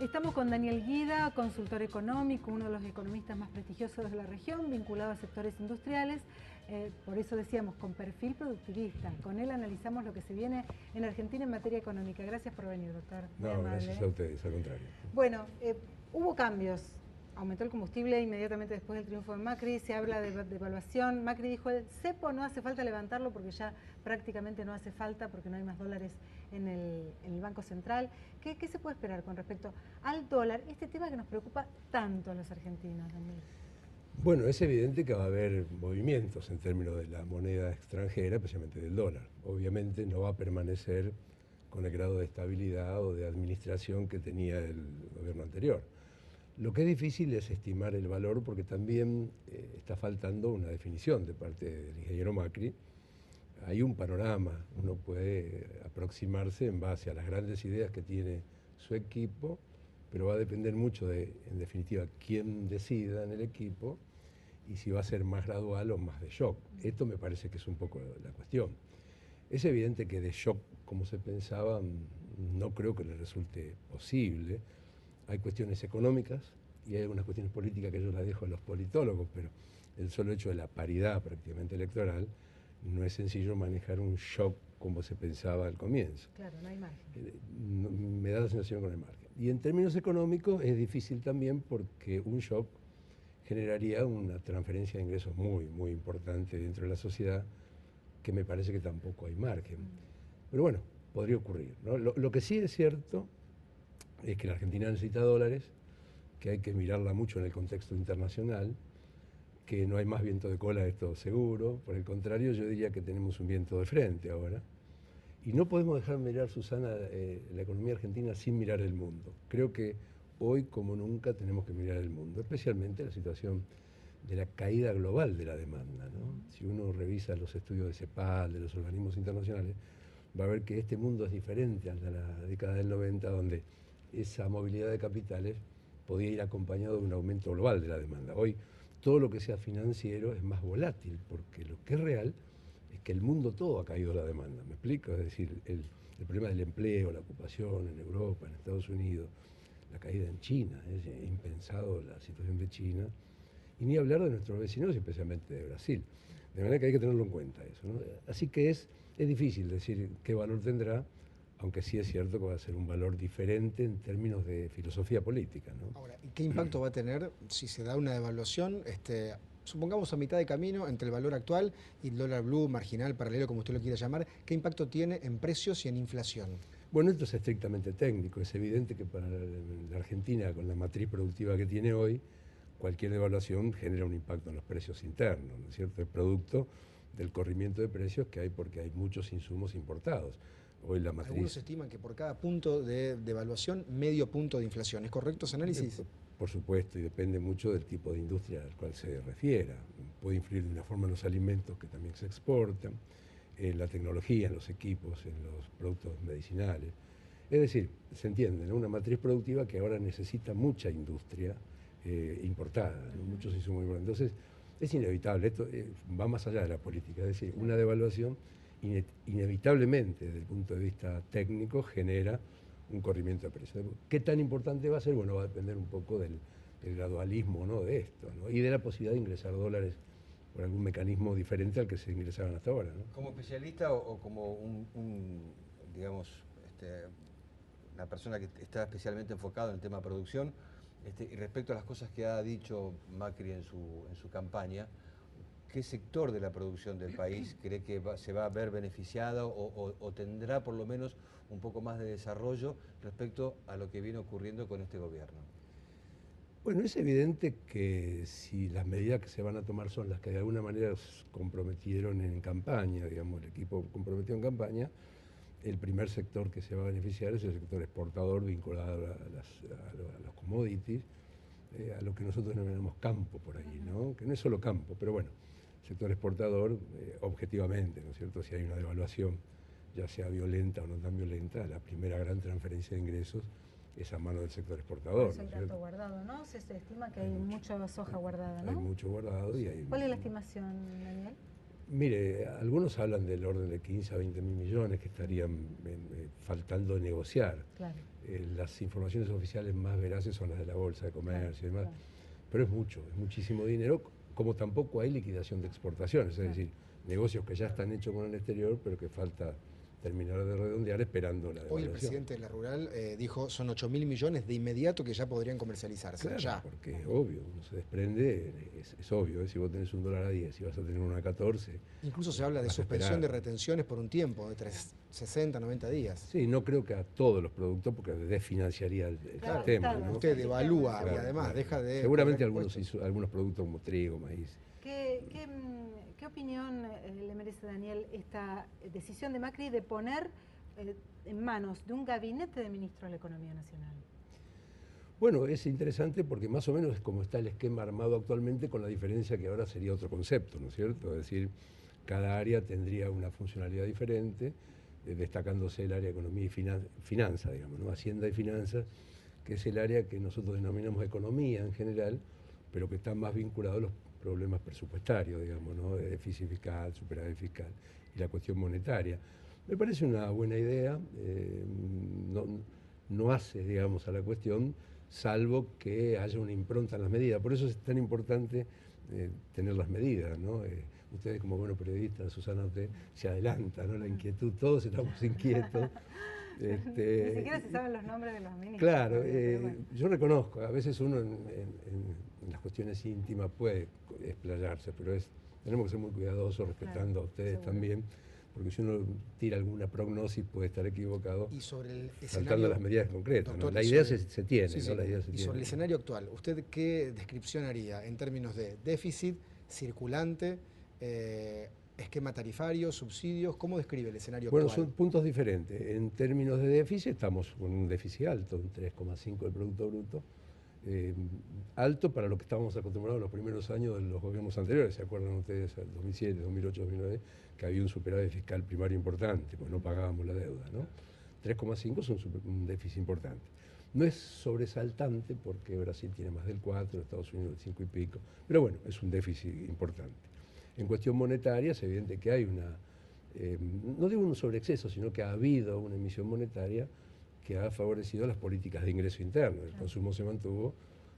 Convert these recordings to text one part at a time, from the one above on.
Estamos con Daniel Guida, consultor económico, uno de los economistas más prestigiosos de la región, vinculado a sectores industriales, por eso decíamos, con perfil productivista. Con él analizamos lo que se viene en Argentina en materia económica. Gracias por venir, doctor. No, gracias a ustedes, al contrario. Bueno, hubo cambios. Aumentó el combustible inmediatamente después del triunfo de Macri, se habla de devaluación. Macri dijo, el cepo no hace falta levantarlo porque ya prácticamente no hace falta porque no hay más dólares en el Banco Central. ¿Qué se puede esperar con respecto al dólar? Este tema que nos preocupa tanto a los argentinos, Daniel. Bueno, es evidente que va a haber movimientos en términos de la moneda extranjera, especialmente del dólar. Obviamente no va a permanecer con el grado de estabilidad o de administración que tenía el gobierno anterior. Lo que es difícil es estimar el valor porque también está faltando una definición de parte del ingeniero Macri. Hay un panorama, uno puede aproximarse en base a las grandes ideas que tiene su equipo, pero va a depender mucho de, en definitiva, quién decida en el equipo y si va a ser más gradual o más de shock. Esto me parece que es un poco la cuestión. Es evidente que de shock, como se pensaba, no creo que le resulte posible. Hay cuestiones económicas y hay algunas cuestiones políticas que yo las dejo a los politólogos, pero el solo hecho de la paridad prácticamente electoral no es sencillo manejar un shock como se pensaba al comienzo. Claro, no hay margen. Me da la sensación que no hay margen. Y en términos económicos es difícil también porque un shock generaría una transferencia de ingresos muy importante dentro de la sociedad que me parece que tampoco hay margen. Pero bueno, podría ocurrir, ¿no? Lo que sí es cierto es que la Argentina necesita dólares, que hay que mirarla mucho en el contexto internacional, que no hay más viento de cola, esto seguro. Por el contrario, yo diría que tenemos un viento de frente ahora. Y no podemos dejar de mirar, Susana, la economía argentina sin mirar el mundo. Creo que hoy, como nunca, tenemos que mirar el mundo, especialmente la situación de la caída global de la demanda, ¿no? Si uno revisa los estudios de CEPAL, de los organismos internacionales, va a ver que este mundo es diferente al de la década del 90, donde esa movilidad de capitales podía ir acompañado de un aumento global de la demanda. Hoy todo lo que sea financiero es más volátil, porque lo que es real es que el mundo todo ha caído la demanda, ¿me explico? Es decir, el problema del empleo, la ocupación en Europa, en Estados Unidos, la caída en China, es impensado la situación de China, y ni hablar de nuestros vecinos, especialmente de Brasil. De manera que hay que tenerlo en cuenta eso, ¿no? Así que es difícil decir qué valor tendrá, aunque sí es cierto que va a ser un valor diferente en términos de filosofía política, ¿no? Ahora, ¿y qué impacto va a tener si se da una devaluación, supongamos a mitad de camino entre el valor actual y el dólar blue, marginal, paralelo, como usted lo quiera llamar? ¿Qué impacto tiene en precios y en inflación? Bueno, esto es estrictamente técnico. Es evidente que para la Argentina, con la matriz productiva que tiene hoy, cualquier devaluación genera un impacto en los precios internos, ¿no es cierto? Es producto del corrimiento de precios que hay porque hay muchos insumos importados. Hoy la matriz... Algunos estiman que por cada punto de devaluación, medio punto de inflación. ¿Es correcto ese análisis? Por supuesto, y depende mucho del tipo de industria al cual se refiera. Puede influir de una forma en los alimentos que también se exportan, en la tecnología, en los equipos, en los productos medicinales. Es decir, se entiende, ¿no? Una matriz productiva que ahora necesita mucha industria importada, ¿no? Muchos insumos importados. Entonces, es inevitable, esto va más allá de la política, es decir, una devaluación inevitablemente desde el punto de vista técnico genera un corrimiento de precios. ¿Qué tan importante va a ser? Bueno, va a depender un poco del gradualismo, ¿no?, de esto, ¿no? Y de la posibilidad de ingresar dólares por algún mecanismo diferente al que se ingresaban hasta ahora, ¿no? Como especialista o como digamos, una persona que está especialmente enfocada en el tema de producción, y respecto a las cosas que ha dicho Macri en su campaña, ¿qué sector de la producción del país cree que se va a ver beneficiado o tendrá por lo menos un poco más de desarrollo respecto a lo que viene ocurriendo con este gobierno? Bueno, es evidente que si las medidas que se van a tomar son las que de alguna manera comprometieron en campaña, digamos, el equipo comprometió en campaña, el primer sector que se va a beneficiar es el sector exportador vinculado a los commodities, a lo que nosotros denominamos campo por ahí, ¿no? Que no es solo campo, pero bueno, sector exportador, objetivamente, ¿no es cierto? Si hay una devaluación, ya sea violenta o no tan violenta, la primera gran transferencia de ingresos es a mano del sector exportador. Es el dato guardado, ¿no? Se estima que hay mucha soja guardada, ¿no? Hay mucho guardado y hay... ¿Cuál es la estimación, Daniel? Mire, algunos hablan del orden de 15 a 20 mil millones que estarían faltando negociar. Claro. las informaciones oficiales más veraces son las de la Bolsa de Comercio y demás, pero es muchísimo dinero, como tampoco hay liquidación de exportaciones, es decir, negocios que ya están hechos con el exterior, pero que falta terminar de redondear esperando la devaluación. Hoy el presidente de la Rural dijo son 8.000 millones de inmediato que ya podrían comercializarse. Claro, ya. porque es obvio, uno se desprende, es obvio, si vos tenés $1 a 10 y vas a tener uno a 14. Incluso se habla de vas a suspensión de esperar. retenciones por un tiempo, de 60, 90 días. Sí, no creo que a todos los productos, porque desfinanciaría el Claro, sistema. claro. ¿no? Usted devalúa y Claro, además claro. deja de... Seguramente cobrar impuestos. algunos productos como trigo, maíz. ¿Qué opinión le merece, Daniel, esta decisión de Macri de poner en manos de un gabinete de ministros de la Economía Nacional? Bueno, es interesante porque más o menos es como está el esquema armado actualmente, con la diferencia que ahora sería otro concepto, ¿no es cierto? Es decir, cada área tendría una funcionalidad diferente, destacándose el área de economía y finanzas, digamos, ¿no? Hacienda y finanzas, que es el área que nosotros denominamos economía en general, pero que está más vinculado a los problemas presupuestarios, digamos, ¿no? De déficit fiscal, superávit fiscal y la cuestión monetaria. Me parece una buena idea, no hace, digamos, a la cuestión, salvo que haya una impronta en las medidas. Por eso es tan importante tener las medidas, ¿no? Ustedes como buenos periodistas, Susana, usted se adelanta, ¿no? La inquietud, todos estamos inquietos. Ni siquiera se saben los nombres de los ministros. Claro, Bueno. yo reconozco, a veces uno en las cuestiones íntimas puede explayarse, pero tenemos que ser muy cuidadosos respetando a ustedes seguro. también, porque si uno tira alguna prognosis puede estar equivocado, Y sobre el faltando escenario... las medidas concretas. Doctor, ¿no? La y idea sobre- se tiene, Sí, ¿no? sí. La idea se Y tiene. sobre el escenario actual, ¿usted qué descripción haría en términos de déficit, circulante, esquema tarifario, subsidios? ¿Cómo describe el escenario Bueno, actual? son puntos diferentes. En términos de déficit estamos con un déficit alto, un 3,5 del Producto Bruto. Alto para lo que estábamos acostumbrados en los primeros años de los gobiernos anteriores. ¿Se acuerdan ustedes, el 2007, 2008, 2009, que había un superávit fiscal primario importante, pues no pagábamos la deuda, ¿no? 3,5 es un déficit importante. No es sobresaltante porque Brasil tiene más del 4, Estados Unidos del 5 y pico, pero bueno, es un déficit importante. En cuestión monetaria es evidente que hay no digo un sobreexceso, sino que ha habido una emisión monetaria que ha favorecido las políticas de ingreso interno. El consumo se mantuvo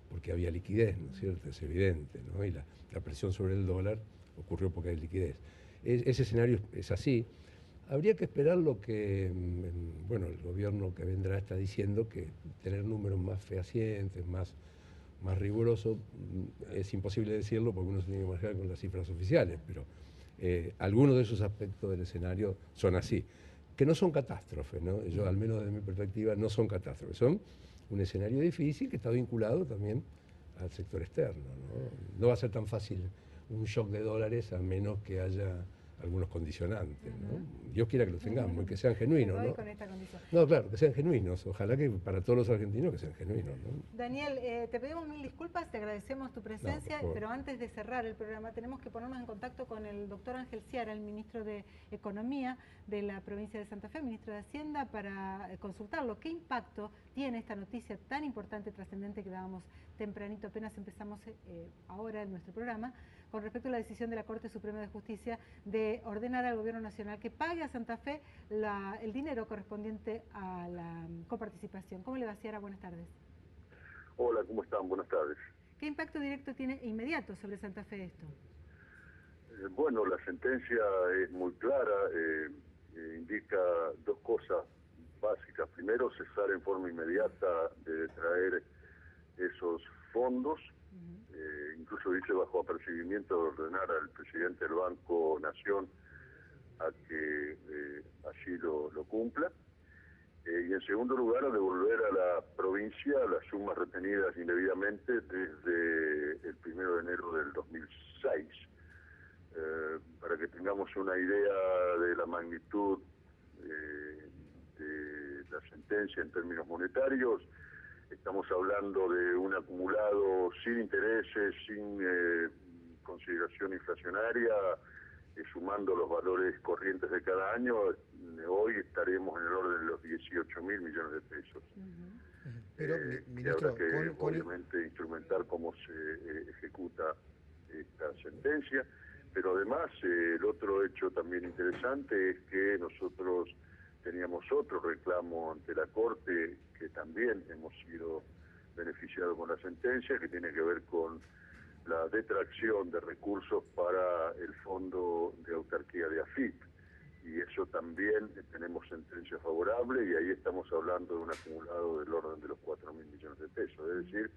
porque había liquidez, ¿no es cierto? Es evidente, ¿no? Y la presión sobre el dólar ocurrió porque hay liquidez. Ese escenario es así. Habría que esperar lo que, bueno, el gobierno que vendrá está diciendo, que tener números más fehacientes, más rigurosos, es imposible decirlo porque uno se tiene que manejar con las cifras oficiales, pero algunos de esos aspectos del escenario son así. Que no son catástrofes, ¿no? Yo, al menos desde mi perspectiva, no son catástrofes, son un escenario difícil que está vinculado también al sector externo, ¿no? No va a ser tan fácil un shock de dólares a menos que haya algunos condicionantes, ¿no? Dios quiera que los tengamos y que sean genuinos, Me voy ¿no? con esta condición. No, claro, que sean genuinos. Ojalá que para todos los argentinos que sean genuinos, ¿no? Daniel, te pedimos mil disculpas, te agradecemos tu presencia, favor. pero antes de cerrar el programa tenemos que ponernos en contacto con el doctor Ángel Ciara, el ministro de Economía de la provincia de Santa Fe, ministro de Hacienda, para consultarlo. ¿Qué impacto tiene esta noticia tan importante, trascendente que dábamos tempranito, apenas empezamos ahora en nuestro programa, con respecto a la decisión de la Corte Suprema de Justicia de ordenar al Gobierno Nacional que pague a Santa Fe el dinero correspondiente a la coparticipación? ¿Cómo le va, Ciara? Buenas tardes. Hola, ¿cómo están? Buenas tardes. ¿Qué impacto directo tiene inmediato sobre Santa Fe esto? Bueno, la sentencia es muy clara, indica dos cosas básicas. Primero, cesar en forma inmediata de traer esos fondos. Incluso dice bajo apercibimiento de ordenar al presidente del Banco Nación a que así lo cumpla. Y en segundo lugar, a devolver a la provincia las sumas retenidas indebidamente desde el 1 de enero del 2006. Para que tengamos una idea de la magnitud de la sentencia en términos monetarios, estamos hablando de un acumulado sin intereses, sin consideración inflacionaria, sumando los valores corrientes de cada año, hoy estaremos en el orden de los 18.000 millones de pesos. Pero, Que ministro, habrá que obviamente instrumentar cómo se ejecuta esta sentencia, pero además el otro hecho también interesante es que nosotros teníamos otro reclamo ante la Corte que también hemos sido beneficiados con la sentencia, que tiene que ver con la detracción de recursos para el Fondo de Autarquía de AFIP. Y eso también tenemos sentencia favorable y ahí estamos hablando de un acumulado del orden de los 4.000 millones de pesos. Es decir,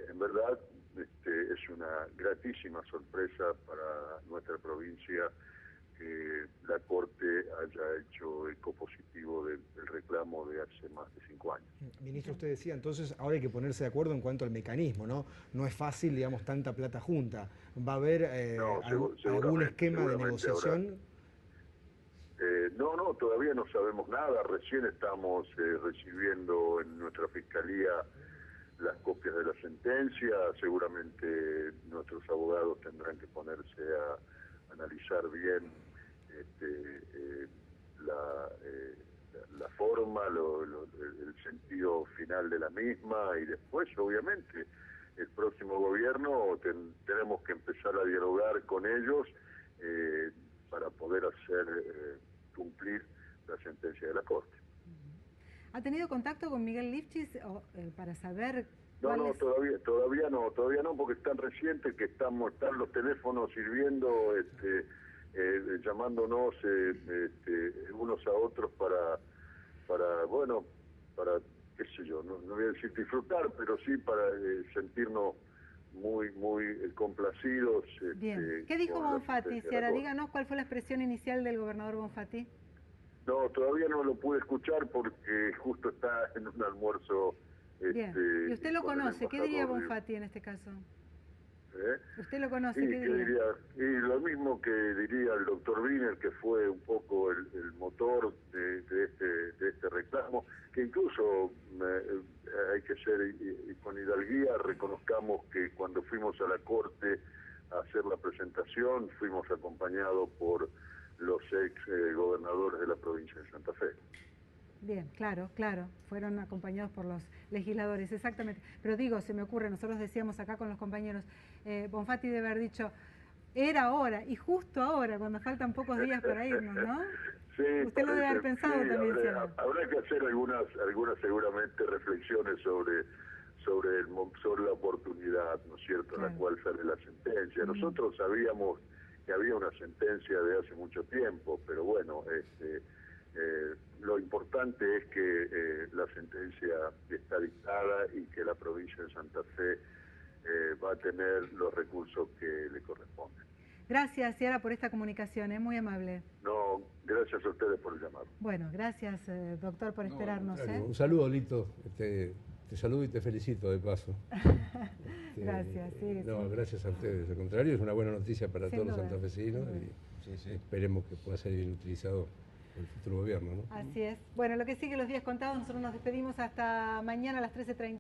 en verdad es una gratísima sorpresa para nuestra provincia que la Corte haya hecho eco positivo del reclamo de hace más de 5 años. Ministro, usted decía, entonces ahora hay que ponerse de acuerdo en cuanto al mecanismo, ¿no? No es fácil, digamos, tanta plata junta. ¿Va a haber algún esquema de negociación? No, todavía no sabemos nada. Recién estamos recibiendo en nuestra fiscalía las copias de la sentencia. Seguramente nuestros abogados tendrán que ponerse a analizar bien la forma, el sentido final de la misma, y después, obviamente, el próximo gobierno tenemos que empezar a dialogar con ellos para poder hacer cumplir la sentencia de la Corte. ¿Ha tenido contacto con Miguel Lifchis para saber? No, todavía no, porque es tan reciente que están los teléfonos sirviendo, llamándonos unos a otros para qué sé yo, no voy a decir disfrutar, pero sí para sentirnos muy complacidos. Bien. ¿Qué dijo Bonfatti? Ciara, díganos cuál fue la expresión inicial del gobernador Bonfatti. No, todavía no lo pude escuchar porque justo está en un almuerzo. Bien. ¿Y usted lo conoce? ¿Qué diría Bonfatti en este caso? ¿Usted lo conoce? Sí, ¿qué diría? Y lo mismo que diría el doctor Wiener, que fue un poco el motor de este reclamo, que incluso hay que ser y con hidalguía, reconozcamos que cuando fuimos a la Corte a hacer la presentación, fuimos acompañados por los ex gobernadores de la provincia de Santa Fe. Bien, claro, fueron acompañados por los legisladores, exactamente. Pero digo, se me ocurre, nosotros decíamos acá con los compañeros, Bonfatti debe haber dicho, era ahora, y justo ahora, cuando faltan pocos días para irnos, ¿no? Sí, usted lo debe haber pensado también, habrá que hacer algunas seguramente reflexiones sobre la oportunidad, ¿no es cierto?, en la cual sale la sentencia. Nosotros sabíamos que había una sentencia de hace mucho tiempo, pero bueno, lo importante es que la sentencia está dictada y que la provincia de Santa Fe va a tener los recursos que le corresponden. Gracias, Ciara, por esta comunicación, muy amable. No, gracias a ustedes por el llamado. Bueno, gracias, doctor, por esperarnos. Un saludo, Lito. Te saludo y te felicito de paso. Gracias, sí. Gracias a ustedes. Al contrario, es una buena noticia para todos los santafesinos y esperemos que pueda ser bien utilizado por el futuro gobierno, ¿no? Así es. Bueno, lo que sigue los días contados, nosotros nos despedimos hasta mañana a las 13:30.